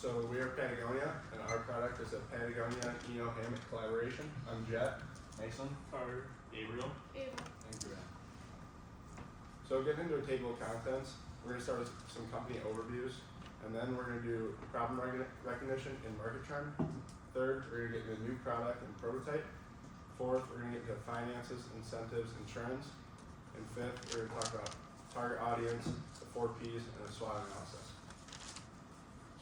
So we are Patagonia, and our product is a Patagonia Eno hammock collaboration. I'm Jet. Mason. Carter. Gabriel. And Grant. So getting into a table of contents, we're going to start with some company overviews, and then we're going to do problem recognition and market trend. Third, we're going to get into new product and prototype. Fourth, we're going to get into finances, incentives, and trends. And fifth, we're going to talk about target audience, the 4 Ps, and a SWOT analysis.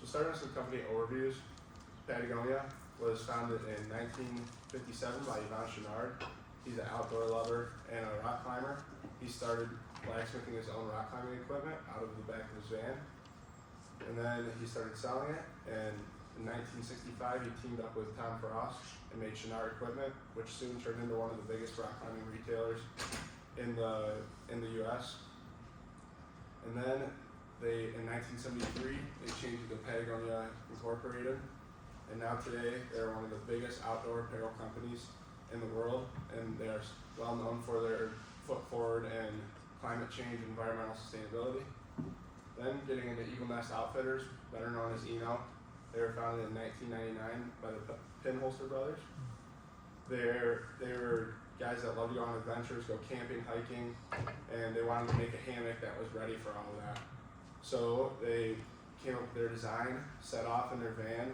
So starting with some company overviews, Patagonia was founded in 1957 by Yvon Chouinard. He's an outdoor lover and a rock climber. He started blacksmithing his own rock climbing equipment out of the back of his van. And then he started selling it, and in 1965 he teamed up with Tom Frost and made Chouinard Equipment, which soon turned into one of the biggest rock climbing retailers in the US. And then in 1973, they changed it to Patagonia Incorporated, and now today they're one of the biggest outdoor apparel companies in the world, and they are well known for their foot forward and climate change and environmental sustainability. Then getting into Eagle Nest Outfitters, better known as Eno. They were founded in 1999 by the Pinholster brothers. They were guys that love to go on adventures, go camping, hiking, and they wanted to make a hammock that was ready for all of that. So they came up with their design, set off in their van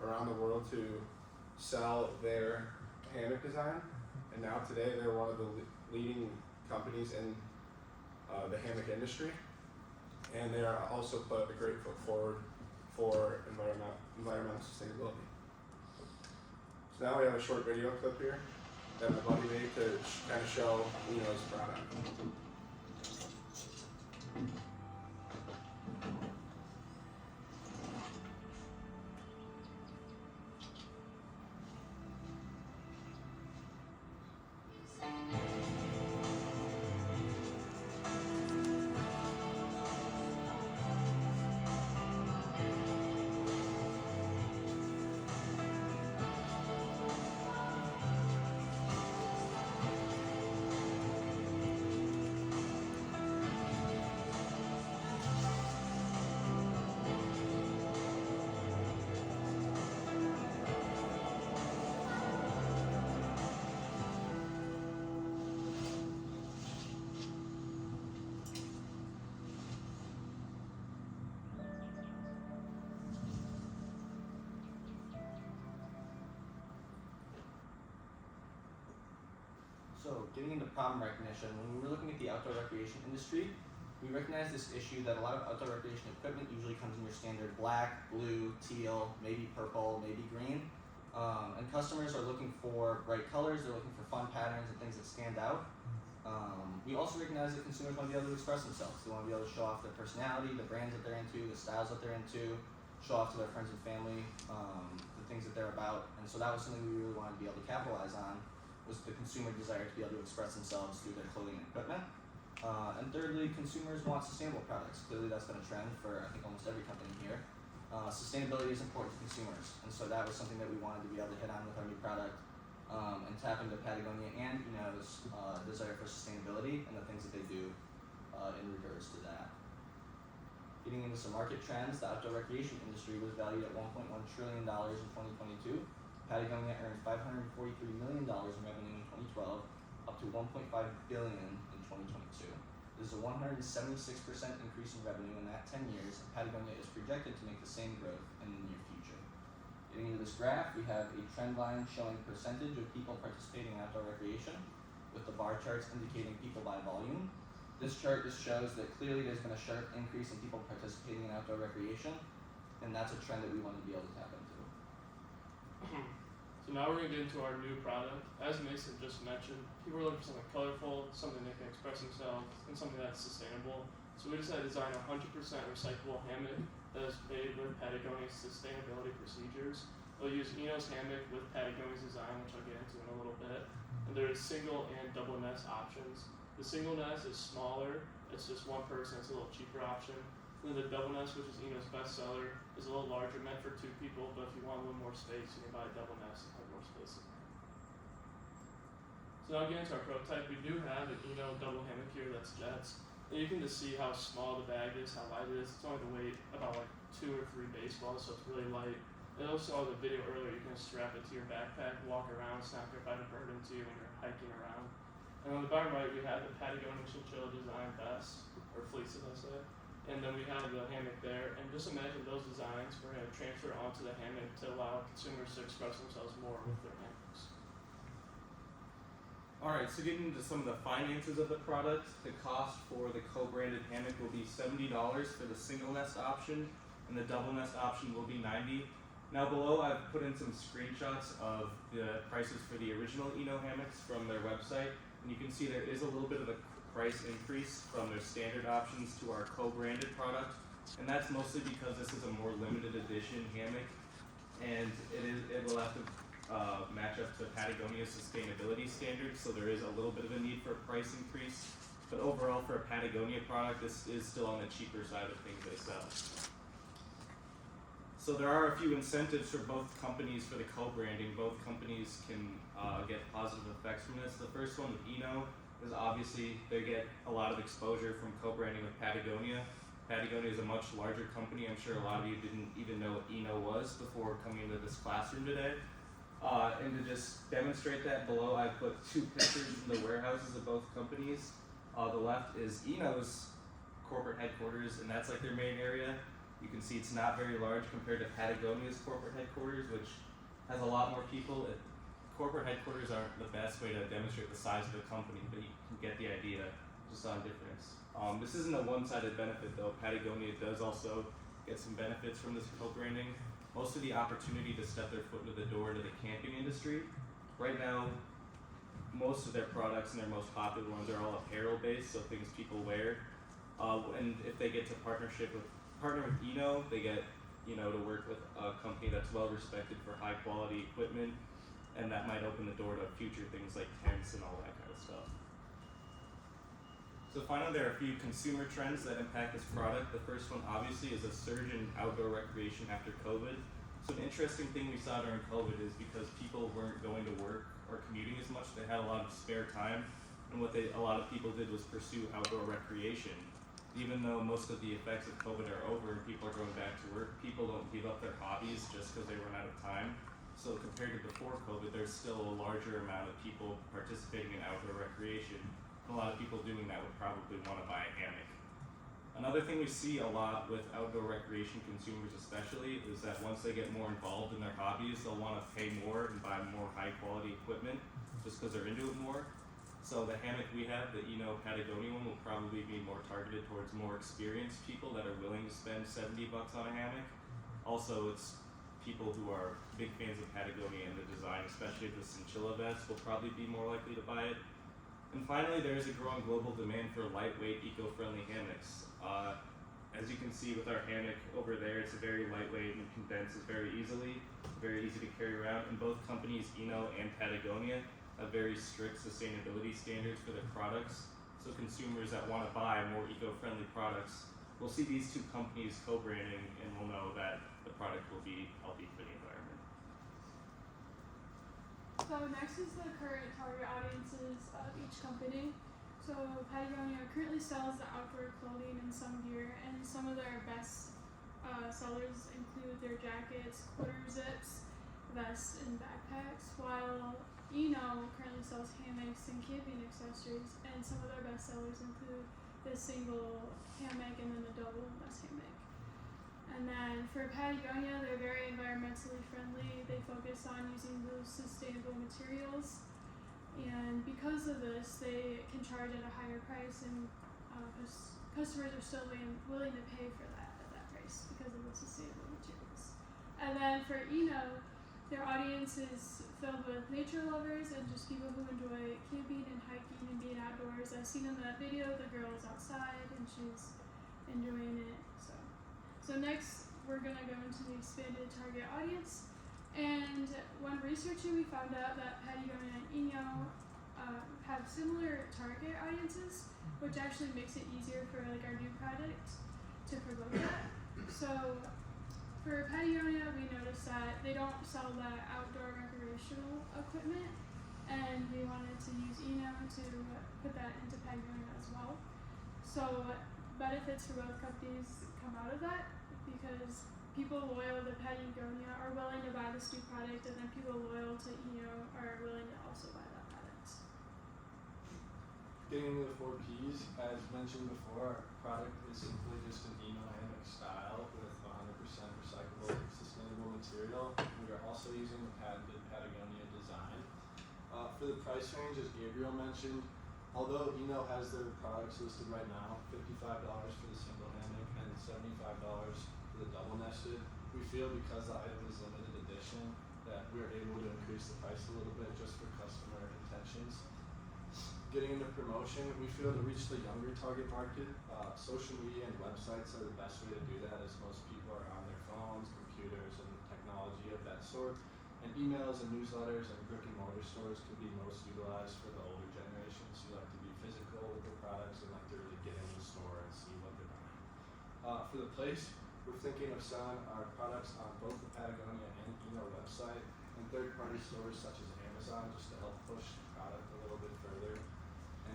around the world to sell their hammock design, and now today they're one of the leading companies in the hammock industry, and they are also put a great foot forward for environmental sustainability. So now we have a short video clip here that my buddy made to kind of show Eno's product. So, getting into problem recognition, when we were looking at the outdoor recreation industry, we recognized this issue that a lot of outdoor recreation equipment usually comes in your standard black, blue, teal, maybe purple, maybe green. And customers are looking for bright colors, they're looking for fun patterns and things that stand out. We also recognize that consumers want to be able to express themselves. They want to be able to show off their personality, the brands that they're into, the styles that they're into, show off to their friends and family the things that they're about. And so that was something we really wanted to be able to capitalize on, was the consumer desire to be able to express themselves through their clothing and equipment. And thirdly, consumers want sustainable products. Clearly that's been a trend for I think almost every company here. Sustainability is important to consumers, and so that was something that we wanted to be able to hit on with our new product, and tap into Patagonia and Eno's desire for sustainability and the things that they do in regards to that. Getting into some market trends, the outdoor recreation industry was valued at $1.1 trillion in 2022. Patagonia earned $543 million in revenue in 2012, up to $1.5 billion in 2022. This is a 176% increase in revenue in that 10 years, and Patagonia is projected to make the same growth in the near future. Getting into this graph, we have a trend line showing percentage of people participating in outdoor recreation, with the bar charts indicating people by volume. This chart just shows that clearly there's been a sharp increase in people participating in outdoor recreation, and that's a trend that we want to be able to tap into. So now we're going to get into our new product. As Mason just mentioned, people are looking for something colorful, something they can express themselves, and something that's sustainable. So we decided to design a 100% recyclable hammock that is made with Patagonia's sustainability procedures. We'll use Eno's hammock with Patagonia's design, which I'll get into in a little bit. And there is single and double nest options. The single nest is smaller, it's just one person, it's a little cheaper option. And then the double nest, which is Eno's bestseller, is a little larger, meant for 2 people, but if you want a little more space, you can buy a double nest and have more space in there. So now getting into our prototype, we do have an Eno double hammock here that's Jet's. And you can just see how small the bag is, how light it is. It's only the weight about like 2 or 3 baseballs, so it's really light. And also, on the video earlier, you can strap it to your backpack, walk around, it's not going to find a burden to you when you're hiking around. And on the bottom right, we have the Patagonia Chinchilla Design Vest, or fleece, as I say. And then we have the hammock there. And just imagine those designs we're going to transfer onto the hammock to allow consumers to express themselves more with their hammocks. Alright, so getting into some of the finances of the product, the cost for the co-branded hammock will be $70 for the single nest option, and the double nest option will be $90. Now below I've put in some screenshots of the prices for the original Eno hammocks from their website, and you can see there is a little bit of a price increase from their standard options to our co-branded product, and that's mostly because this is a more limited edition hammock, and it will have to match up to Patagonia's sustainability standards, so there is a little bit of a need for a price increase. But overall, for a Patagonia product, this is still on the cheaper side of things they sell. So there are a few incentives for both companies for the co-branding. Both companies can get positive effects from this. The first one with Eno is obviously they get a lot of exposure from co-branding with Patagonia. Patagonia is a much larger company. I'm sure a lot of you didn't even know what Eno was before coming into this classroom today. And to just demonstrate that, below I put 2 pictures from the warehouses of both companies. The left is Eno's corporate headquarters, and that's like their main area. You can see it's not very large compared to Patagonia's corporate headquarters, which has a lot more people. Corporate headquarters aren't the best way to demonstrate the size of the company, but you can get the idea just on difference. This isn't a one-sided benefit though. Patagonia does also get some benefits from this co-branding. Most of the opportunity to step their foot into the door to the camping industry. Right now, most of their products and their most popular ones are all apparel based, so things people wear. And if they get to partner with Eno, they get to work with a company that's well respected for high quality equipment, and that might open the door to future things like tents and all that kind of stuff. So finally, there are a few consumer trends that impact this product. The first one obviously is a surge in outdoor recreation after COVID. So an interesting thing we saw during COVID is because people weren't going to work or commuting as much, they had a lot of spare time, and what a lot of people did was pursue outdoor recreation. Even though most of the effects of COVID are over and people are going back to work, people don't give up their hobbies just because they run out of time. So compared to before COVID, there's still a larger amount of people participating in outdoor recreation. And a lot of people doing that would probably want to buy a hammock. Another thing we see a lot with outdoor recreation consumers especially is that once they get more involved in their hobbies, they'll want to pay more and buy more high quality equipment just because they're into it more. So the hammock we have, the Eno Patagonia one, will probably be more targeted towards more experienced people that are willing to spend $70 on a hammock. Also, it's people who are big fans of Patagonia and the design, especially the Chinchilla vest, will probably be more likely to buy it. And finally, there is a growing global demand for lightweight, eco-friendly hammocks. As you can see with our hammock over there, it's very lightweight and condenses very easily, very easy to carry around. And both companies, Eno and Patagonia, have very strict sustainability standards for their products. So consumers that want to buy more eco-friendly products will see these two companies co-branding and will know that the product will be healthy for the environment. So next is the current target audiences of each company. So Patagonia currently sells the outdoor clothing and some gear, and some of their best sellers include their jackets, quarter zips, vests, and backpacks, while Eno currently sells hammocks and camping accessories, and some of their best sellers include the single hammock and then the double nest hammock. And then for Patagonia, they're very environmentally friendly. They focus on using those sustainable materials. And because of this, they can charge at a higher price, and customers are still willing to pay for that at that price because of the sustainable materials. And then for Eno, their audience is filled with nature lovers and just people who enjoy camping and hiking and being outdoors. As seen in that video, the girl is outside and she's enjoying it. So next, we're gonna go into the expanded target audience. And when researching, we found out that Patagonia and Eno have similar target audiences, which actually makes it easier for like our new product to promote that. So for Patagonia, we noticed that they don't sell that outdoor recreational equipment, and we wanted to use Eno to put that into Patagonia as well. So benefits for both companies come out of that. because people loyal to Patagonia are willing to buy this new product, and then people loyal to Eno are willing to also buy that product. Getting into the 4Ps, as mentioned before, our product is simply just an Eno hammock style with 100% recyclable, sustainable material. We are also using the patented Patagonia design. For the price range, as Gabriel mentioned, although Eno has their products listed right now, $55 for the single hammock and $75 for the double nested, we feel because the item is limited edition that we're able to increase the price a little bit just for customer intentions. Getting into promotion, we feel to reach the younger target market, social media and websites are the best way to do that, as most people are on their phones, computers, and technology of that sort. And emails and newsletters and brick and mortar stores can be most utilized for the older generations who like to be physical with their products and like to really get in the store and see what they're buying. For the place, we're thinking of selling our products on both the Patagonia and Eno website and third-party stores such as Amazon, just to help push the product a little bit further.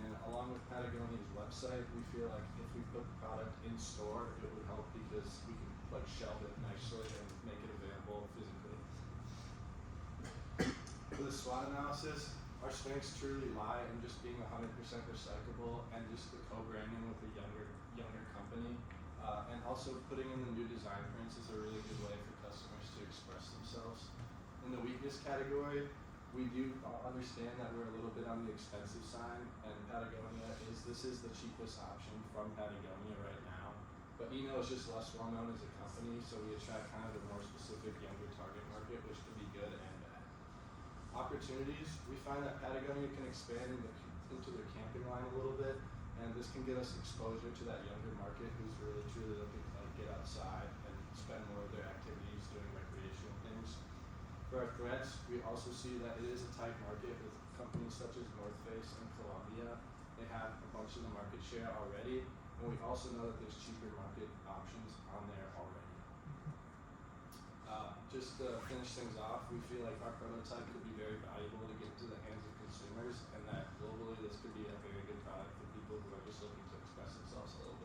And along with Patagonia's website, we feel like if we put the product in store, it would help because we can like shelve it nicely and make it available physically. For the SWOT analysis, our strengths truly lie in just being 100% recyclable and just the co-branding with a younger company. And also putting in the new design prints is a really good way for customers to express themselves. In the weakness category, we do understand that we're a little bit on the expensive side, and Patagonia is the cheapest option from Patagonia right now. But Eno is just less well known as a company, so we attract kind of a more specific younger target market, which can be good and bad. Opportunities, we find that Patagonia can expand into their camping line a little bit, and this can get us exposure to that younger market who's really truly looking to like get outside and spend more of their activities doing recreational things. For our threats, we also see that it is a tight market with companies such as North Face and Columbia. They have a bunch of the market share already, and we also know that there's cheaper market options on there already. Just to finish things off, we feel like our prototype could be very valuable to get into the hands of consumers, and that globally this could be a very good product for people who are just looking to express themselves a little bit.